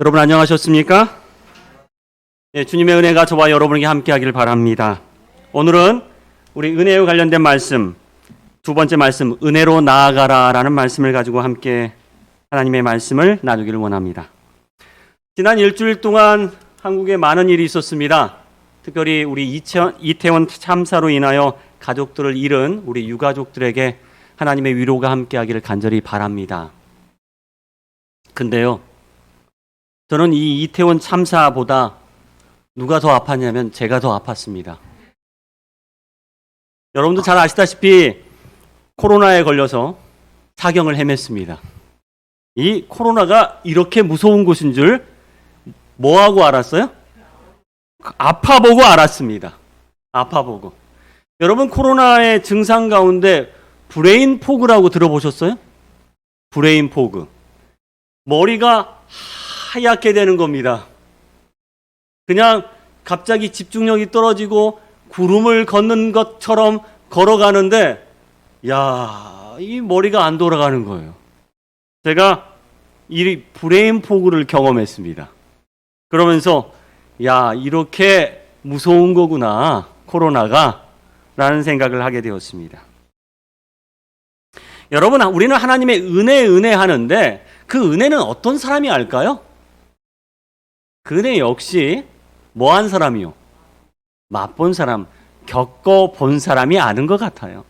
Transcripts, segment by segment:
여러분 안녕하셨습니까? 네, 주님의 은혜가 저와 여러분에게 함께하기를 바랍니다. 오늘은 우리 은혜와 관련된 말씀, 두 번째 말씀, 은혜로 나아가라라는 말씀을 가지고 함께 하나님의 말씀을 나누기를 원합니다. 지난 일주일 동안 한국에 많은 일이 있었습니다. 특별히 우리 이태원 참사로 인하여 가족들을 잃은 우리 유가족들에게 하나님의 위로가 함께하기를 간절히 바랍니다. 근데요, 저는 이 이태원 참사보다 누가 더 아팠냐면 제가 더 아팠습니다. 여러분도 잘 아시다시피 코로나에 걸려서 사경을 헤맸습니다. 이 코로나가 이렇게 무서운 곳인 줄 뭐하고 알았어요? 아파보고 알았습니다. 아파보고. 여러분 코로나의 증상 가운데 브레인 포그라고 들어보셨어요? 브레인 포그. 머리가 하얗게 되는 겁니다. 그냥 갑자기 집중력이 떨어지고 구름을 걷는 것처럼 걸어가는데 이 머리가 안 돌아가는 거예요. 제가 이 브레인 포그를 경험했습니다. 그러면서 이렇게 무서운 거구나 코로나가 라는 생각을 하게 되었습니다. 여러분 우리는 하나님의 은혜 하는데 그 은혜는 어떤 사람이 알까요? 그 은혜 역시 뭐한 사람이요? 맛본 사람, 겪어본 사람이 아는 것 같아요.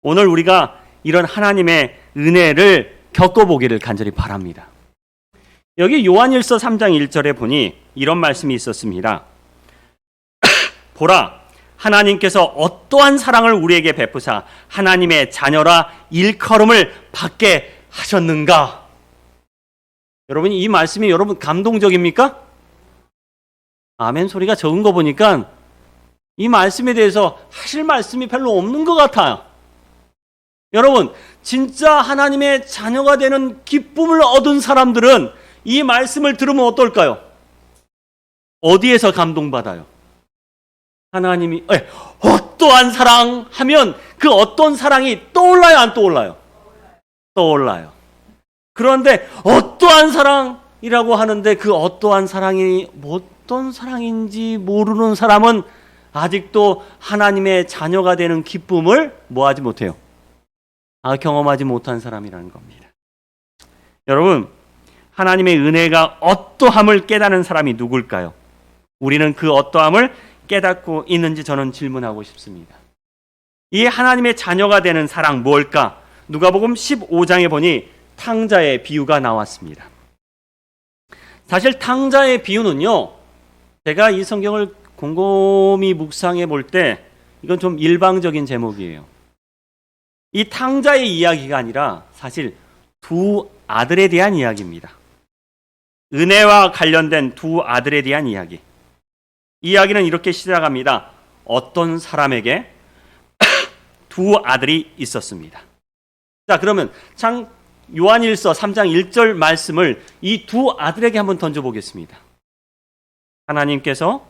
오늘 우리가 이런 하나님의 은혜를 겪어보기를 간절히 바랍니다. 여기 요한일서 3장 1절에 보니 이런 말씀이 있었습니다. 보라, 하나님께서 어떠한 사랑을 우리에게 베푸사 하나님의 자녀라 일컬음을 받게 하셨는가? 여러분 이 말씀이 여러분 감동적입니까? 아멘 소리가 적은 거 보니까 이 말씀에 대해서 하실 말씀이 별로 없는 것 같아요. 여러분 진짜 하나님의 자녀가 되는 기쁨을 얻은 사람들은 이 말씀을 들으면 어떨까요? 어디에서 감동받아요? 하나님이 어떠한 사랑 하면 그 어떤 사랑이 떠올라요 안 떠올라요? 떠올라요. 그런데 어떠한 사랑이라고 하는데 그 어떠한 사랑이 어떤 사랑인지 모르는 사람은 아직도 하나님의 자녀가 되는 기쁨을 뭐하지 못해요? 경험하지 못한 사람이라는 겁니다. 여러분 하나님의 은혜가 어떠함을 깨닫는 사람이 누굴까요? 우리는 그 어떠함을 깨닫고 있는지 저는 질문하고 싶습니다. 이 하나님의 자녀가 되는 사랑 뭘까? 누가복음 15장에 보니 탕자의 비유가 나왔습니다. 사실 탕자의 비유는요, 제가 이 성경을 곰곰이 묵상해 볼 때 이건 좀 일방적인 제목이에요. 이 탕자의 이야기가 아니라 사실 두 아들에 대한 이야기입니다. 은혜와 관련된 두 아들에 대한 이야기. 이야기는 이렇게 시작합니다. 어떤 사람에게 두 아들이 있었습니다. 자, 그러면 요한일서 3장 1절 말씀을 이 두 아들에게 한번 던져보겠습니다. 하나님께서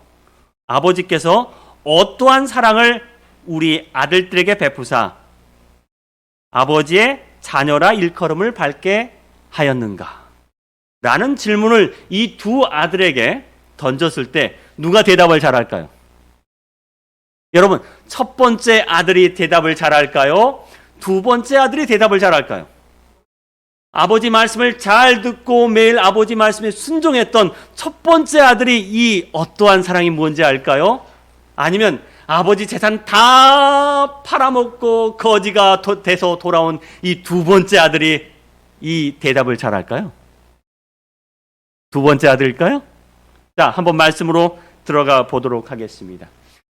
아버지께서 어떠한 사랑을 우리 아들들에게 베푸사 아버지의 자녀라 일컬음을 받게 하였는가? 라는 질문을 이 두 아들에게 던졌을 때 누가 대답을 잘할까요? 여러분 첫 번째 아들이 대답을 잘할까요? 두 번째 아들이 대답을 잘할까요? 아버지 말씀을 잘 듣고 매일 아버지 말씀에 순종했던 첫 번째 아들이 이 어떠한 사랑이 뭔지 알까요? 아니면 아버지 재산 다 팔아먹고 거지가 돼서 돌아온 이 두 번째 아들이 이 대답을 잘할까요? 두 번째 아들일까요? 자, 한번 말씀으로 들어가 보도록 하겠습니다.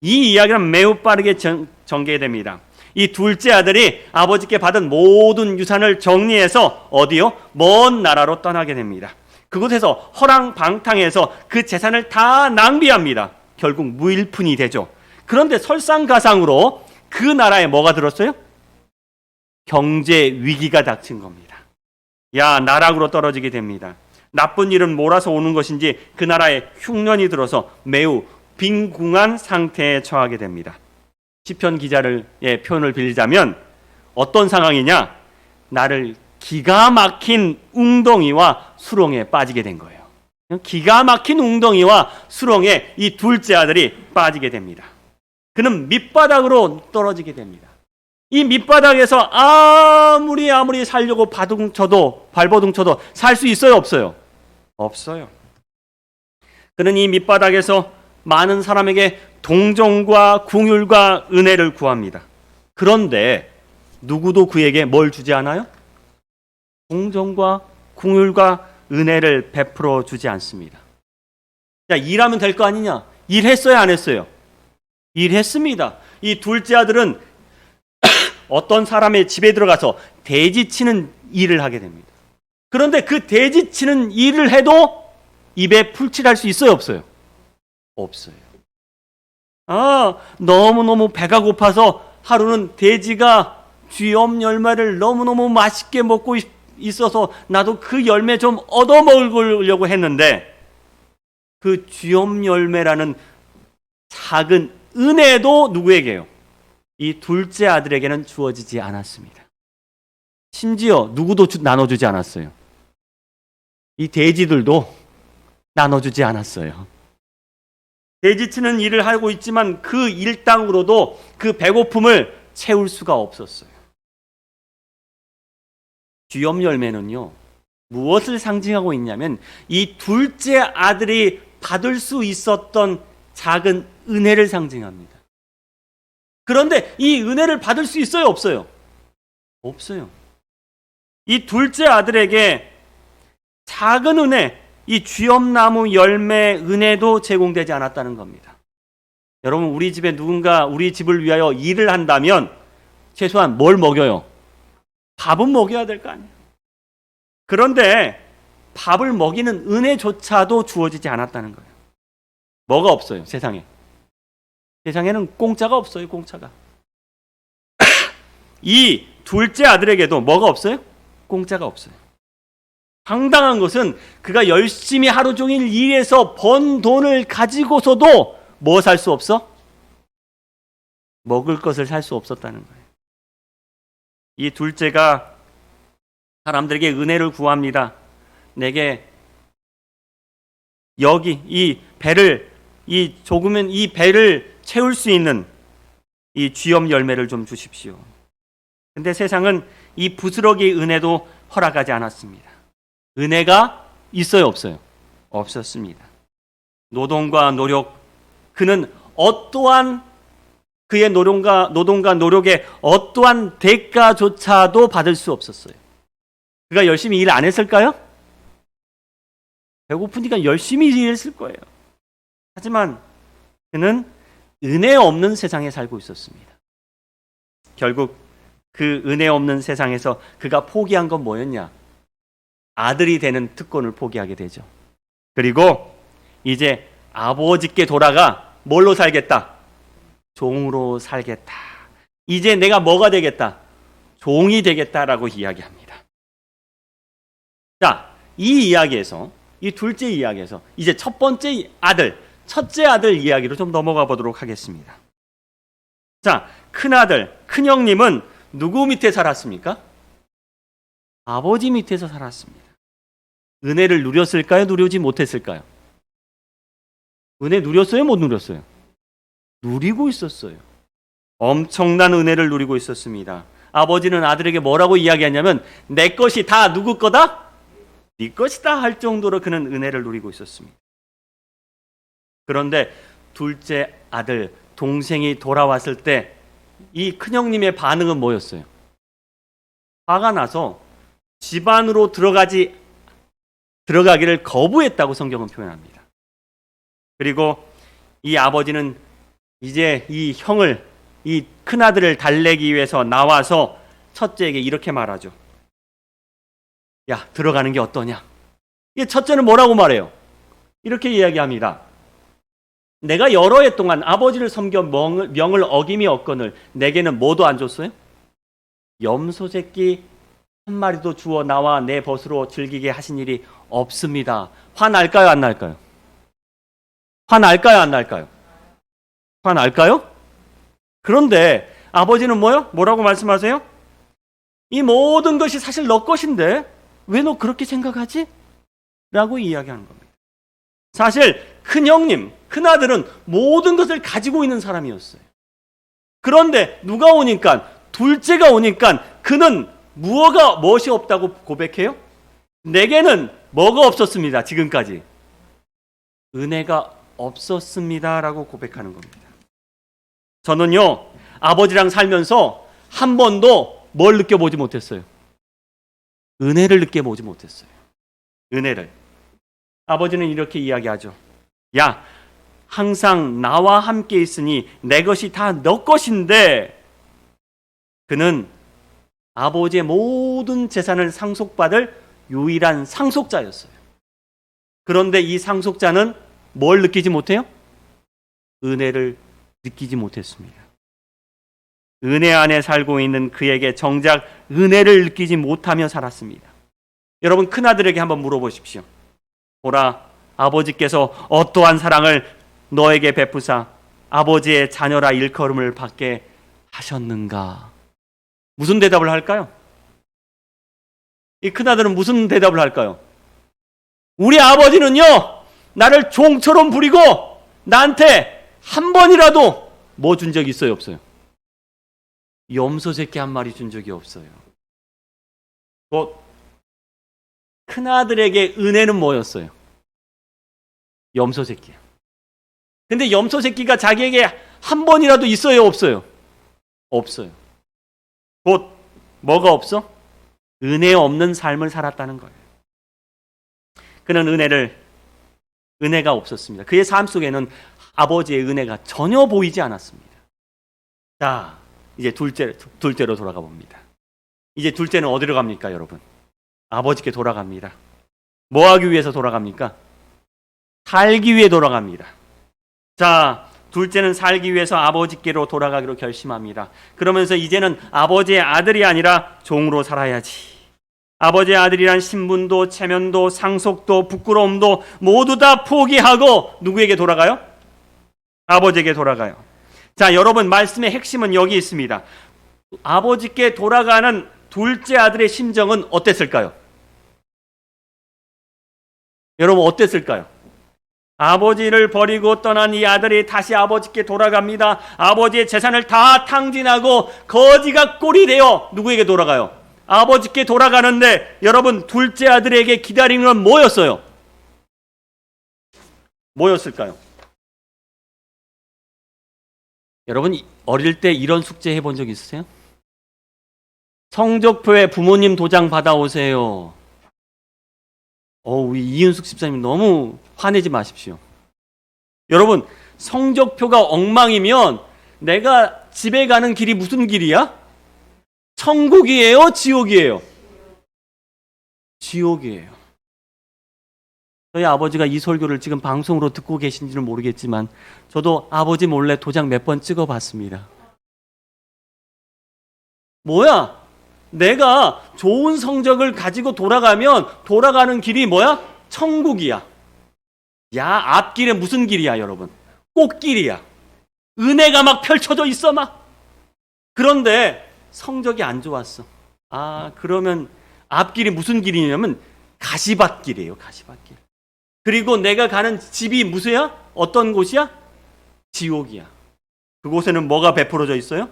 이 이야기는 매우 빠르게 전개됩니다. 이 둘째 아들이 아버지께 받은 모든 유산을 정리해서 어디요? 먼 나라로 떠나게 됩니다. 그곳에서 허랑방탕해서 그 재산을 다 낭비합니다. 결국 무일푼이 되죠. 그런데 설상가상으로 그 나라에 뭐가 들었어요? 경제 위기가 닥친 겁니다. 나락으로 떨어지게 됩니다. 나쁜 일은 몰아서 오는 것인지 그 나라에 흉년이 들어서 매우 빈궁한 상태에 처하게 됩니다. 시편 기자의 표현을 빌리자면 어떤 상황이냐? 나를 기가 막힌 웅덩이와 수렁에 빠지게 된 거예요. 기가 막힌 웅덩이와 수렁에 이 둘째 아들이 빠지게 됩니다. 그는 밑바닥으로 떨어지게 됩니다. 이 밑바닥에서 아무리 살려고 발버둥 쳐도 살 수 있어요, 없어요? 없어요. 그는 이 밑바닥에서 많은 사람에게 동정과 궁율과 은혜를 구합니다. 그런데 누구도 그에게 뭘 주지 않아요? 동정과 궁율과 은혜를 베풀어 주지 않습니다. 자, 일하면 될 거 아니냐? 일했어요, 안 했어요? 일했습니다. 이 둘째 아들은 어떤 사람의 집에 들어가서 돼지 치는 일을 하게 됩니다. 그런데 그 돼지 치는 일을 해도 입에 풀칠할 수 있어요, 없어요? 없어요. 너무너무 배가 고파서 하루는 돼지가 쥐엄 열매를 너무너무 맛있게 먹고 있어서 나도 그 열매 좀 얻어 먹으려고 했는데 그 쥐엄 열매라는 작은 은혜도 누구에게요? 이 둘째 아들에게는 주어지지 않았습니다. 심지어 누구도 나눠주지 않았어요. 이 돼지들도 나눠주지 않았어요. 돼지치는 일을 하고 있지만 그 일당으로도 그 배고픔을 채울 수가 없었어요. 쥐엄 열매는요, 무엇을 상징하고 있냐면 이 둘째 아들이 받을 수 있었던 작은 은혜를 상징합니다. 그런데 이 은혜를 받을 수 있어요, 없어요? 없어요. 이 둘째 아들에게 작은 은혜, 이 쥐엄나무 열매 은혜도 제공되지 않았다는 겁니다. 여러분, 우리 집에 누군가 우리 집을 위하여 일을 한다면 최소한 뭘 먹여요? 밥은 먹여야 될 거 아니에요. 그런데 밥을 먹이는 은혜조차도 주어지지 않았다는 거예요. 뭐가 없어요, 세상에? 세상에는 공짜가 없어요, 공짜가. 이 둘째 아들에게도 뭐가 없어요? 공짜가 없어요. 황당한 것은 그가 열심히 하루 종일 일해서 번 돈을 가지고서도 뭐 살 수 없어? 먹을 것을 살 수 없었다는 거예요. 이 둘째가 사람들에게 은혜를 구합니다. 내게 여기 이 배를 조금은 이 배를 채울 수 있는 이 쥐엄 열매를 좀 주십시오. 근데 세상은 이 부스러기 은혜도 허락하지 않았습니다. 은혜가 있어요, 없어요? 없었습니다. 노동과 노력, 그는 어떠한 그의 노동과 노력의 어떠한 대가조차도 받을 수 없었어요. 그가 열심히 일 안 했을까요? 배고프니까 열심히 일했을 거예요. 하지만 그는 은혜 없는 세상에 살고 있었습니다. 결국 그 은혜 없는 세상에서 그가 포기한 건 뭐였냐? 아들이 되는 특권을 포기하게 되죠. 그리고 이제 아버지께 돌아가 뭘로 살겠다? 종으로 살겠다. 이제 내가 뭐가 되겠다? 종이 되겠다라고 이야기합니다. 자, 이 이야기에서, 이 둘째 이야기에서 이제 첫째 아들 이야기로 좀 넘어가 보도록 하겠습니다. 자, 큰아들, 큰형님은 누구 밑에 살았습니까? 아버지 밑에서 살았습니다. 은혜를 누렸을까요? 누리지 못했을까요? 은혜 누렸어요? 못 누렸어요? 누리고 있었어요. 엄청난 은혜를 누리고 있었습니다. 아버지는 아들에게 뭐라고 이야기하냐면 내 것이 다 누구 거다? 네 것이다 할 정도로 그는 은혜를 누리고 있었습니다. 그런데 둘째 아들, 동생이 돌아왔을 때 이 큰형님의 반응은 뭐였어요? 화가 나서 집 안으로 들어가기를 거부했다고 성경은 표현합니다. 그리고 이 아버지는 이제 이 형을, 이 큰아들을 달래기 위해서 나와서 첫째에게 이렇게 말하죠. 야, 들어가는 게 어떠냐? 이 첫째는 뭐라고 말해요? 이렇게 이야기합니다. 내가 여러 해 동안 아버지를 섬겨 명을 어김이 없거늘 내게는 뭐도 안 줬어요? 염소 새끼 한 마리도 주어 나와 내 벗으로 즐기게 하신 일이 없습니다. 화날까요, 안 날까요? 화날까요, 안 날까요? 화날까요? 그런데 아버지는 뭐라고 말씀하세요? 이 모든 것이 사실 너 것인데 왜 너 그렇게 생각하지? 라고 이야기하는 겁니다. 사실 큰형님, 큰아들은 모든 것을 가지고 있는 사람이었어요. 그런데 누가 오니까, 둘째가 오니까 그는 무엇이 없다고 고백해요? 내게는 뭐가 없었습니다. 지금까지. 은혜가 없었습니다라고 고백하는 겁니다. 저는요, 아버지랑 살면서 한 번도 뭘 느껴보지 못했어요? 은혜를 느껴보지 못했어요. 은혜를. 아버지는 이렇게 이야기하죠. 야, 항상 나와 함께 있으니 내 것이 다 너 것인데, 그는 아버지의 모든 재산을 상속받을 유일한 상속자였어요. 그런데 이 상속자는 뭘 느끼지 못해요? 은혜를 느끼지 못했습니다. 은혜 안에 살고 있는 그에게 정작 은혜를 느끼지 못하며 살았습니다. 여러분, 큰아들에게 한번 물어보십시오. 보라, 아버지께서 어떠한 사랑을 너에게 베푸사 아버지의 자녀라 일컬음을 받게 하셨는가? 무슨 대답을 할까요? 이 큰아들은 무슨 대답을 할까요? 우리 아버지는요, 나를 종처럼 부리고 나한테 한 번이라도 뭐 준 적이 있어요, 없어요? 염소 새끼 한 마리 준 적이 없어요. 큰아들에게 은혜는 뭐였어요? 염소 새끼야. 근데 염소 새끼가 자기에게 한 번이라도 있어요, 없어요? 없어요. 곧 뭐가 없어? 은혜 없는 삶을 살았다는 거예요. 그는 은혜가 없었습니다. 그의 삶 속에는 아버지의 은혜가 전혀 보이지 않았습니다. 자, 이제 둘째로 돌아가 봅니다. 이제 둘째는 어디로 갑니까, 여러분? 아버지께 돌아갑니다. 뭐 하기 위해서 돌아갑니까? 살기 위해 돌아갑니다. 자, 둘째는 살기 위해서 아버지께로 돌아가기로 결심합니다. 그러면서 이제는 아버지의 아들이 아니라 종으로 살아야지. 아버지의 아들이란 신분도 체면도 상속도 부끄러움도 모두 다 포기하고 누구에게 돌아가요? 아버지에게 돌아가요. 자, 여러분, 말씀의 핵심은 여기 있습니다. 아버지께 돌아가는 둘째 아들의 심정은 어땠을까요? 여러분, 어땠을까요? 아버지를 버리고 떠난 이 아들이 다시 아버지께 돌아갑니다. 아버지의 재산을 다 탕진하고 거지가 꼴이 되어 누구에게 돌아가요? 아버지께 돌아가는데, 여러분, 둘째 아들에게 기다리는 건 뭐였어요? 뭐였을까요? 여러분, 어릴 때 이런 숙제 해본 적 있으세요? 성적표에 부모님 도장 받아오세요. 우리 이은숙 집사님 너무 화내지 마십시오. 여러분, 성적표가 엉망이면 내가 집에 가는 길이 무슨 길이야? 천국이에요? 지옥이에요? 지옥이에요. 저희 아버지가 이 설교를 지금 방송으로 듣고 계신지는 모르겠지만 저도 아버지 몰래 도장 몇 번 찍어봤습니다. 뭐야? 내가 좋은 성적을 가지고 돌아가면 돌아가는 길이 뭐야? 천국이야. 야, 앞길에 무슨 길이야, 여러분? 꽃길이야. 은혜가 막 펼쳐져 있어, 막. 그런데 성적이 안 좋았어. 그러면 앞길이 무슨 길이냐면 가시밭길이에요, 가시밭길. 그리고 내가 가는 집이 무슨야? 어떤 곳이야? 지옥이야. 그곳에는 뭐가 베풀어져 있어요?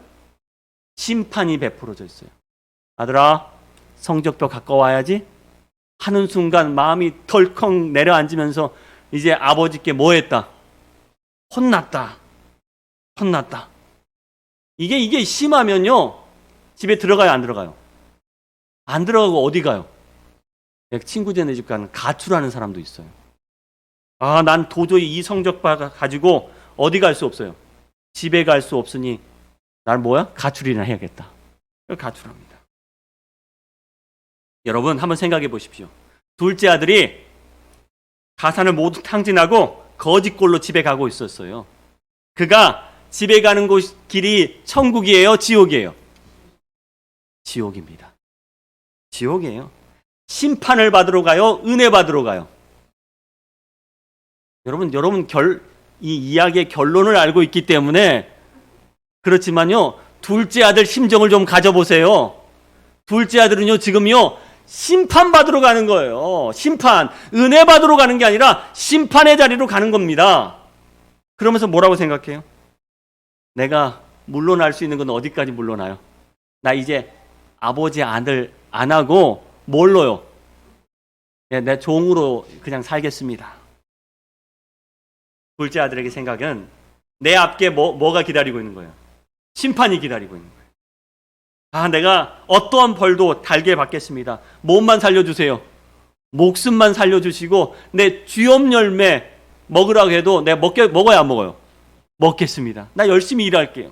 심판이 베풀어져 있어요. 아들아, 성적표 갖고 와야지. 하는 순간 마음이 덜컹 내려앉으면서 이제 아버지께 뭐 했다? 혼났다. 이게 심하면요, 집에 들어가요, 안 들어가요? 안 들어가고 어디 가요? 친구들네 집 가는 가출하는 사람도 있어요. 난 도저히 이 성적표 가지고 어디 갈 수 없어요. 집에 갈 수 없으니 난 뭐야? 가출이나 해야겠다. 가출합니다. 여러분, 한번 생각해 보십시오. 둘째 아들이 가산을 모두 탕진하고 거지꼴로 집에 가고 있었어요. 그가 집에 가는 길이 천국이에요? 지옥이에요? 지옥입니다. 지옥이에요. 심판을 받으러 가요? 은혜 받으러 가요? 여러분, 이 이야기의 결론을 알고 있기 때문에 그렇지만요, 둘째 아들 심정을 좀 가져보세요. 둘째 아들은요, 지금요, 심판받으러 가는 거예요. 심판. 은혜 받으러 가는 게 아니라 심판의 자리로 가는 겁니다. 그러면서 뭐라고 생각해요? 내가 물러날 수 있는 건 어디까지 물러나요? 나 이제 아버지 아들 안 하고 뭘로요? 내 종으로 그냥 살겠습니다. 둘째 아들에게 생각은 내 앞에 뭐가 기다리고 있는 거예요? 심판이 기다리고 있는 거예요. 아, 내가 어떠한 벌도 달게 받겠습니다. 몸만 살려주세요. 목숨만 살려주시고 내 쥐업 열매 먹으라고 해도 내가 먹어야 안 먹어요? 먹겠습니다. 나 열심히 일할게요.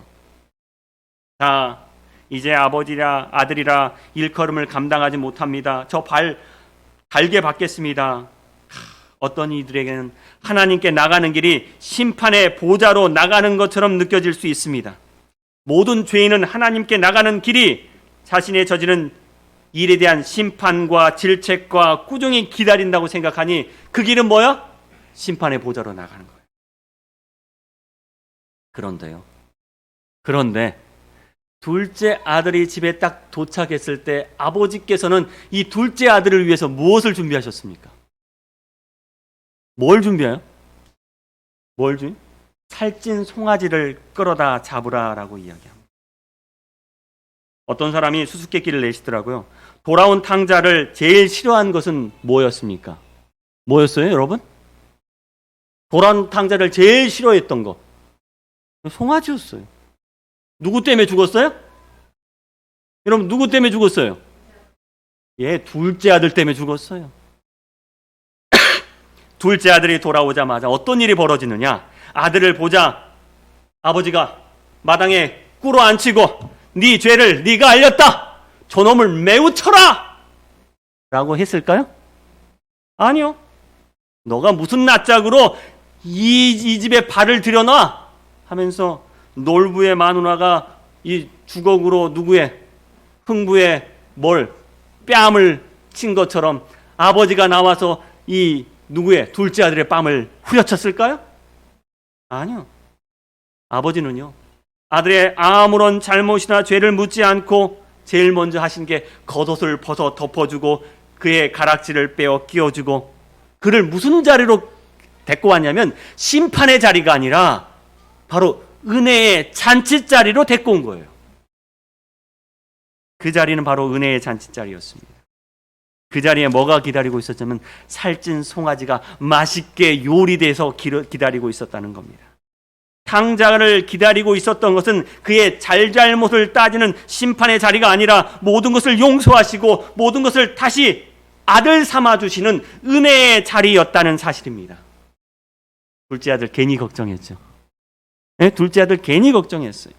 자, 이제 아버지라 아들이라 일컬음을 감당하지 못합니다. 저 발 달게 받겠습니다. 어떤 이들에게는 하나님께 나가는 길이 심판의 보좌로 나가는 것처럼 느껴질 수 있습니다. 모든 죄인은 하나님께 나가는 길이 자신의 저지른 일에 대한 심판과 질책과 꾸중이 기다린다고 생각하니 그 길은 뭐야? 심판의 보좌로 나가는 거예요. 그런데 둘째 아들이 집에 딱 도착했을 때 아버지께서는 이 둘째 아들을 위해서 무엇을 준비하셨습니까? 뭘 준비해요? 살찐 송아지를 끌어다 잡으라라고 이야기합니다. 어떤 사람이 수수께끼를 내시더라고요. 돌아온 탕자를 제일 싫어한 것은 뭐였습니까? 뭐였어요, 여러분? 돌아온 탕자를 제일 싫어했던 거 송아지였어요. 누구 때문에 죽었어요? 여러분, 누구 때문에 죽었어요? 둘째 아들 때문에 죽었어요. 둘째 아들이 돌아오자마자 어떤 일이 벌어지느냐? 아들을 보자 아버지가 마당에 꿇어 앉히고 네 죄를 네가 알렸다. 저놈을 매우 쳐라! 라고 했을까요? 아니요. 너가 무슨 낯짝으로 이 집에 발을 들여놔? 하면서 놀부의 마누라가 이 주걱으로 누구의 흥부의 뺨을 친 것처럼 아버지가 나와서 이 누구의 둘째 아들의 뺨을 후려쳤을까요? 아니요. 아버지는요, 아들의 아무런 잘못이나 죄를 묻지 않고 제일 먼저 하신 게 겉옷을 벗어 덮어주고 그의 가락지를 빼어 끼워주고 그를 무슨 자리로 데리고 왔냐면 심판의 자리가 아니라 바로 은혜의 잔치자리로 데리고 온 거예요. 그 자리는 바로 은혜의 잔치자리였습니다. 그 자리에 뭐가 기다리고 있었냐면 살찐 송아지가 맛있게 요리돼서 기다리고 있었다는 겁니다. 탕자를 기다리고 있었던 것은 그의 잘잘못을 따지는 심판의 자리가 아니라 모든 것을 용서하시고 모든 것을 다시 아들 삼아주시는 은혜의 자리였다는 사실입니다. 둘째 아들 괜히 걱정했죠. 둘째 아들 괜히 걱정했어요.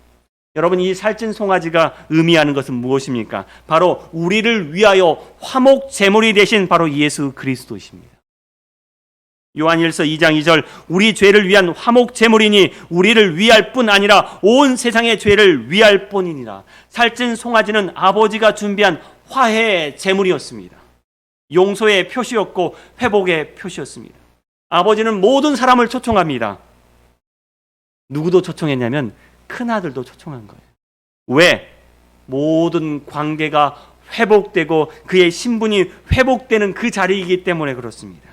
여러분, 이 살찐 송아지가 의미하는 것은 무엇입니까? 바로 우리를 위하여 화목 제물이 되신 바로 예수 그리스도이십니다. 요한일서 2장 2절 우리 죄를 위한 화목 제물이니 우리를 위할 뿐 아니라 온 세상의 죄를 위할 뿐이니라. 살찐 송아지는 아버지가 준비한 화해의 제물이었습니다. 용서의 표시였고 회복의 표시였습니다. 아버지는 모든 사람을 초청합니다. 누구도 초청했냐면 큰아들도 초청한 거예요. 왜? 모든 관계가 회복되고 그의 신분이 회복되는 그 자리이기 때문에 그렇습니다.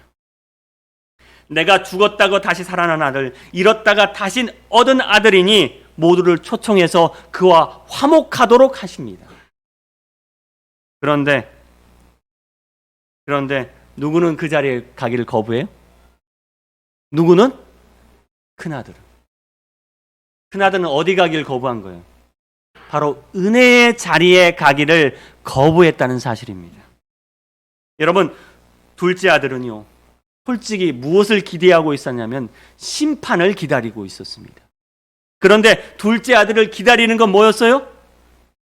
내가 죽었다고 다시 살아난 아들, 잃었다가 다시 얻은 아들이니 모두를 초청해서 그와 화목하도록 하십니다. 그런데 누구는 그 자리에 가기를 거부해요? 누구는? 큰아들은. 큰아들은 어디 가기를 거부한 거예요? 바로 은혜의 자리에 가기를 거부했다는 사실입니다. 여러분, 둘째 아들은요, 솔직히 무엇을 기대하고 있었냐면 심판을 기다리고 있었습니다. 그런데 둘째 아들을 기다리는 건 뭐였어요?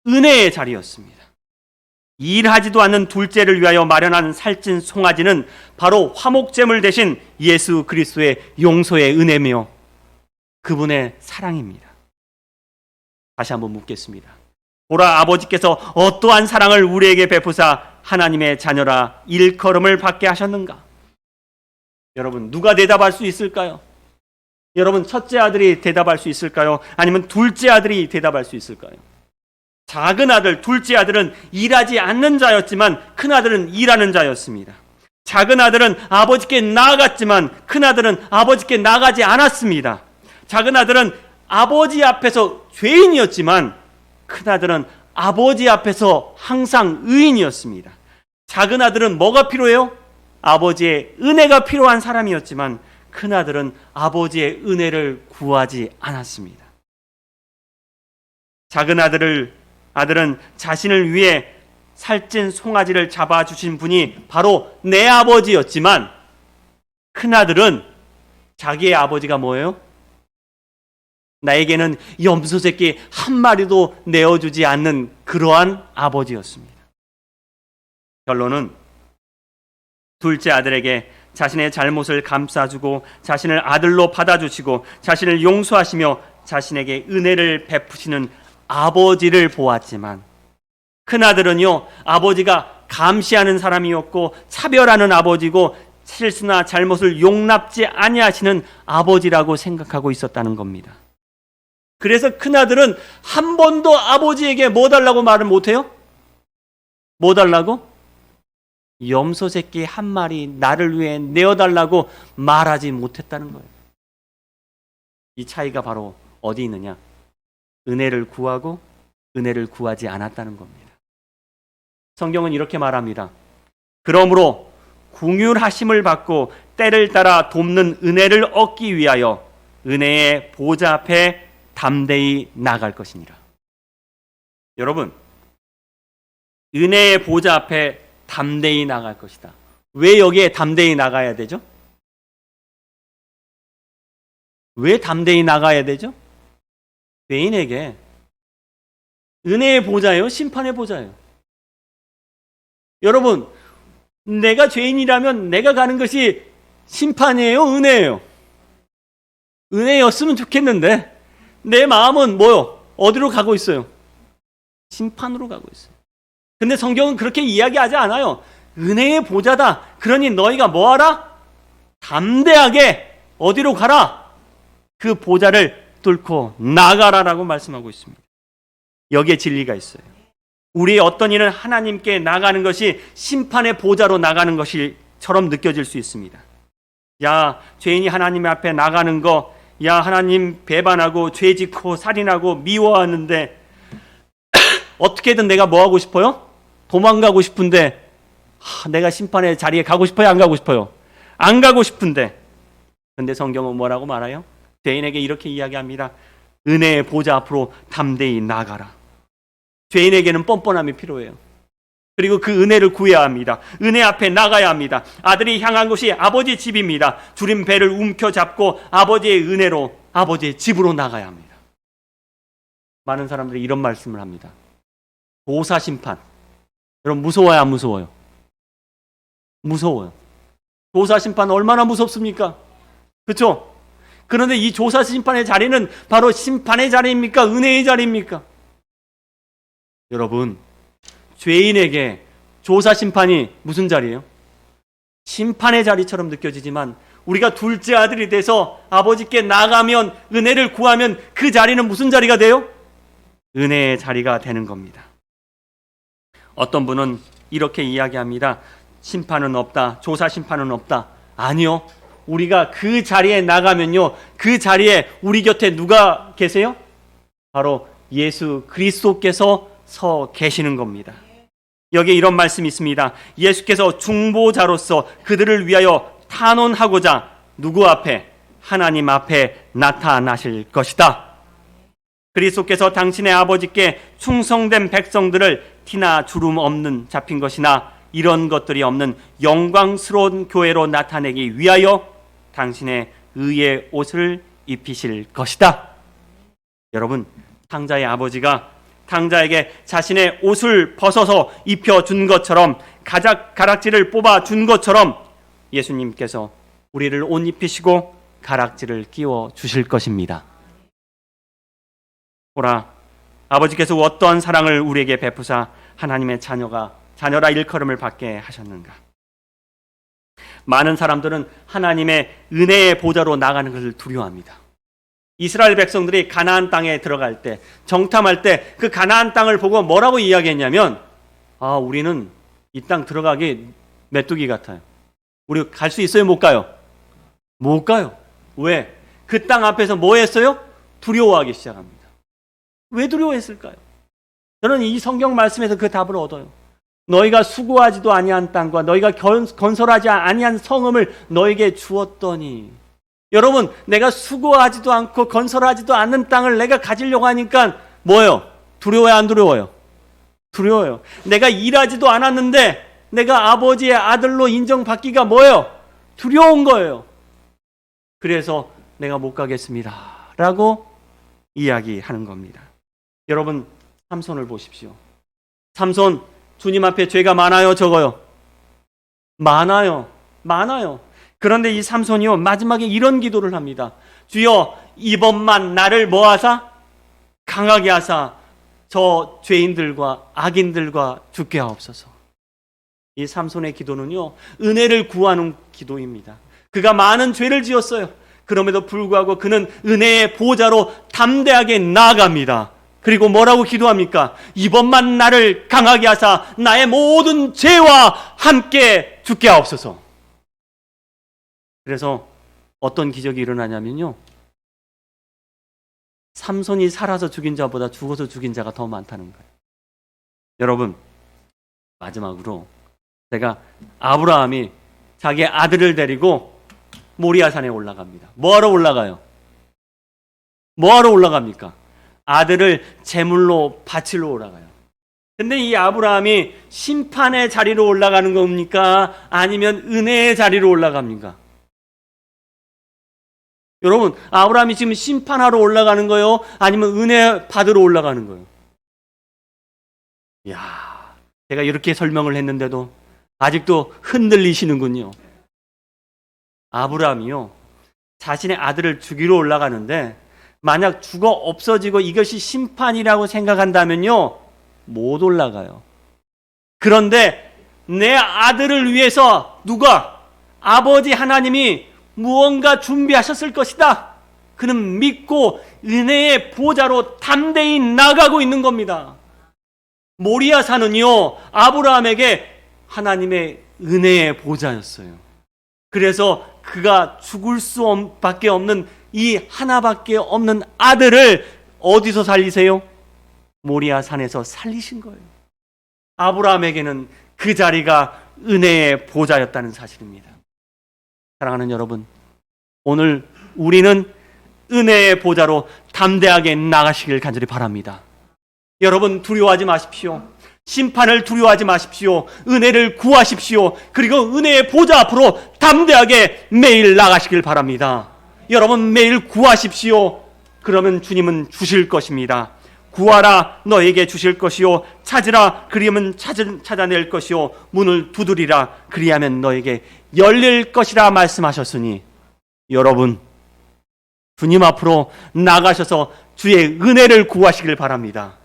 은혜의 자리였습니다. 일하지도 않는 둘째를 위하여 마련한 살찐 송아지는 바로 화목제물 대신 예수 그리스도의 용서의 은혜며 그분의 사랑입니다. 다시 한번 묻겠습니다. 보라, 아버지께서 어떠한 사랑을 우리에게 베푸사 하나님의 자녀라 일컬음을 받게 하셨는가? 여러분, 누가 대답할 수 있을까요? 여러분, 첫째 아들이 대답할 수 있을까요? 아니면 둘째 아들이 대답할 수 있을까요? 작은 아들, 둘째 아들은 일하지 않는 자였지만 큰 아들은 일하는 자였습니다. 작은 아들은 아버지께 나아갔지만 큰 아들은 아버지께 나가지 않았습니다. 작은 아들은 아버지 앞에서 죄인이었지만 큰 아들은 아버지 앞에서 항상 의인이었습니다. 작은 아들은 뭐가 필요해요? 아버지의 은혜가 필요한 사람이었지만 큰 아들은 아버지의 은혜를 구하지 않았습니다. 작은 아들은 자신을 위해 살찐 송아지를 잡아주신 분이 바로 내 아버지였지만 큰 아들은 자기의 아버지가 뭐예요? 나에게는 염소 새끼 한 마리도 내어주지 않는 그러한 아버지였습니다. 결론은 둘째 아들에게 자신의 잘못을 감싸주고 자신을 아들로 받아주시고 자신을 용서하시며 자신에게 은혜를 베푸시는 아버지를 보았지만 큰 아들은요, 아버지가 감시하는 사람이었고 차별하는 아버지고 실수나 잘못을 용납지 아니하시는 아버지라고 생각하고 있었다는 겁니다. 그래서 큰 아들은 한 번도 아버지에게 뭐 달라고 말을 못해요? 뭐 달라고? 염소 새끼 한 마리 나를 위해 내어달라고 말하지 못했다는 거예요. 이 차이가 바로 어디 있느냐? 은혜를 구하고 은혜를 구하지 않았다는 겁니다. 성경은 이렇게 말합니다. 그러므로 긍휼하심을 받고 때를 따라 돕는 은혜를 얻기 위하여 은혜의 보좌 앞에 담대히 나갈 것이니라. 여러분, 은혜의 보좌 앞에 담대히 나갈 것이다. 왜 여기에 담대히 나가야 되죠? 왜 담대히 나가야 되죠? 죄인에게 은혜의 보좌예요? 심판의 보좌예요? 여러분, 내가 죄인이라면 내가 가는 것이 심판이에요? 은혜예요? 은혜였으면 좋겠는데 내 마음은 뭐요? 어디로 가고 있어요? 심판으로 가고 있어요. 근데 성경은 그렇게 이야기하지 않아요. 은혜의 보좌다. 그러니 너희가 뭐하라? 담대하게 어디로 가라? 그 보좌를 뚫고 나가라라고 말씀하고 있습니다. 여기에 진리가 있어요. 우리의 어떤 일은 하나님께 나가는 것이 심판의 보좌로 나가는 것처럼 느껴질 수 있습니다. 야, 죄인이 하나님 앞에 나가는 거, 야, 하나님 배반하고 죄 짓고 살인하고 미워하는데 어떻게든 내가 뭐 하고 싶어요? 도망가고 싶은데 내가 심판의 자리에 가고 싶어요? 안 가고 싶어요? 안 가고 싶은데. 근데 성경은 뭐라고 말해요? 죄인에게 이렇게 이야기합니다. 은혜의 보좌 앞으로 담대히 나가라. 죄인에게는 뻔뻔함이 필요해요. 그리고 그 은혜를 구해야 합니다. 은혜 앞에 나가야 합니다. 아들이 향한 곳이 아버지 집입니다. 주린 배를 움켜잡고 아버지의 은혜로 아버지의 집으로 나가야 합니다. 많은 사람들이 이런 말씀을 합니다. 도사 심판. 여러분 무서워요, 안 무서워요? 무서워요. 도사 심판 얼마나 무섭습니까? 그렇죠? 그런데 이 조사 심판의 자리는 바로 심판의 자리입니까? 은혜의 자리입니까? 여러분, 죄인에게 조사 심판이 무슨 자리예요? 심판의 자리처럼 느껴지지만 우리가 둘째 아들이 돼서 아버지께 나가면 은혜를 구하면 그 자리는 무슨 자리가 돼요? 은혜의 자리가 되는 겁니다. 어떤 분은 이렇게 이야기합니다. 심판은 없다. 조사 심판은 없다. 아니요. 우리가 그 자리에 나가면요. 그 자리에 우리 곁에 누가 계세요? 바로 예수 그리스도께서 서 계시는 겁니다. 여기에 이런 말씀이 있습니다. 예수께서 중보자로서 그들을 위하여 탄원하고자 누구 앞에? 하나님 앞에 나타나실 것이다. 그리스도께서 당신의 아버지께 충성된 백성들을 티나 주름 없는 잡힌 것이나 이런 것들이 없는 영광스러운 교회로 나타내기 위하여 당신의 의의 옷을 입히실 것이다. 여러분, 탕자의 아버지가 탕자에게 자신의 옷을 벗어서 입혀준 것처럼 가락지를 뽑아준 것처럼 예수님께서 우리를 옷 입히시고 가락지를 끼워 주실 것입니다. 보라, 아버지께서 어떠한 사랑을 우리에게 베푸사 하나님의 자녀라 일컬음을 받게 하셨는가. 많은 사람들은 하나님의 은혜의 보좌로 나가는 것을 두려워합니다. 이스라엘 백성들이 가나안 땅에 들어갈 때, 정탐할 때 그 가나안 땅을 보고 뭐라고 이야기했냐면, 우리는 이 땅 들어가기 메뚜기 같아요. 우리 갈 수 있어요? 못 가요? 못 가요. 왜? 그 땅 앞에서 뭐 했어요? 두려워하기 시작합니다. 왜 두려워했을까요? 저는 이 성경 말씀에서 그 답을 얻어요. 너희가 수고하지도 아니한 땅과 너희가 건설하지 아니한 성읍을 너에게 주었더니, 여러분, 내가 수고하지도 않고 건설하지도 않는 땅을 내가 가지려고 하니까 뭐예요? 두려워요, 안 두려워요? 두려워요. 내가 일하지도 않았는데 내가 아버지의 아들로 인정받기가 뭐예요? 두려운 거예요. 그래서 내가 못 가겠습니다 라고 이야기하는 겁니다. 여러분, 삼손을 보십시오. 삼손, 주님 앞에 죄가 많아요, 적어요? 많아요. 그런데 이 삼손이요, 마지막에 이런 기도를 합니다. 주여, 이번만 나를 뭐 하사? 강하게 하사 저 죄인들과 악인들과 죽게 하옵소서. 이 삼손의 기도는요, 은혜를 구하는 기도입니다. 그가 많은 죄를 지었어요. 그럼에도 불구하고 그는 은혜의 보좌로 담대하게 나아갑니다. 그리고 뭐라고 기도합니까? 이번만 나를 강하게 하사 나의 모든 죄와 함께 죽게 하옵소서. 그래서 어떤 기적이 일어나냐면요, 삼손이 살아서 죽인 자보다 죽어서 죽인 자가 더 많다는 거예요. 여러분, 마지막으로 제가 아브라함이 자기 아들을 데리고 모리아산에 올라갑니다. 뭐하러 올라가요? 뭐하러 올라갑니까? 아들을 제물로 바치러 올라가요. 근데 이 아브라함이 심판의 자리로 올라가는 겁니까? 아니면 은혜의 자리로 올라갑니까? 여러분, 아브라함이 지금 심판하러 올라가는 거예요? 아니면 은혜 받으러 올라가는 거예요? 이야, 제가 이렇게 설명을 했는데도 아직도 흔들리시는군요. 아브라함이요, 자신의 아들을 죽이러 올라가는데 만약 죽어 없어지고 이것이 심판이라고 생각한다면요, 못 올라가요. 그런데 내 아들을 위해서 누가? 아버지 하나님이 무언가 준비하셨을 것이다. 그는 믿고 은혜의 보좌로 담대히 나가고 있는 겁니다. 모리아산은요, 아브라함에게 하나님의 은혜의 보좌였어요. 그래서 그가 죽을 수밖에 없는 이 하나밖에 없는 아들을 어디서 살리세요? 모리아산에서 살리신 거예요. 아브라함에게는 그 자리가 은혜의 보좌였다는 사실입니다. 사랑하는 여러분, 오늘 우리는 은혜의 보좌로 담대하게 나가시길 간절히 바랍니다. 여러분, 두려워하지 마십시오. 심판을 두려워하지 마십시오. 은혜를 구하십시오. 그리고 은혜의 보좌 앞으로 담대하게 매일 나가시길 바랍니다. 여러분, 매일 구하십시오. 그러면 주님은 주실 것입니다. 구하라, 너에게 주실 것이요, 찾으라, 그리하면 찾아낼 것이요, 문을 두드리라, 그리하면 너에게 열릴 것이라 말씀하셨으니, 여러분, 주님 앞으로 나가셔서 주의 은혜를 구하시길 바랍니다.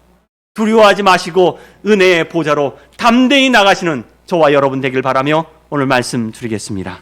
두려워하지 마시고 은혜의 보좌로 담대히 나가시는 저와 여러분 되길 바라며 오늘 말씀 드리겠습니다.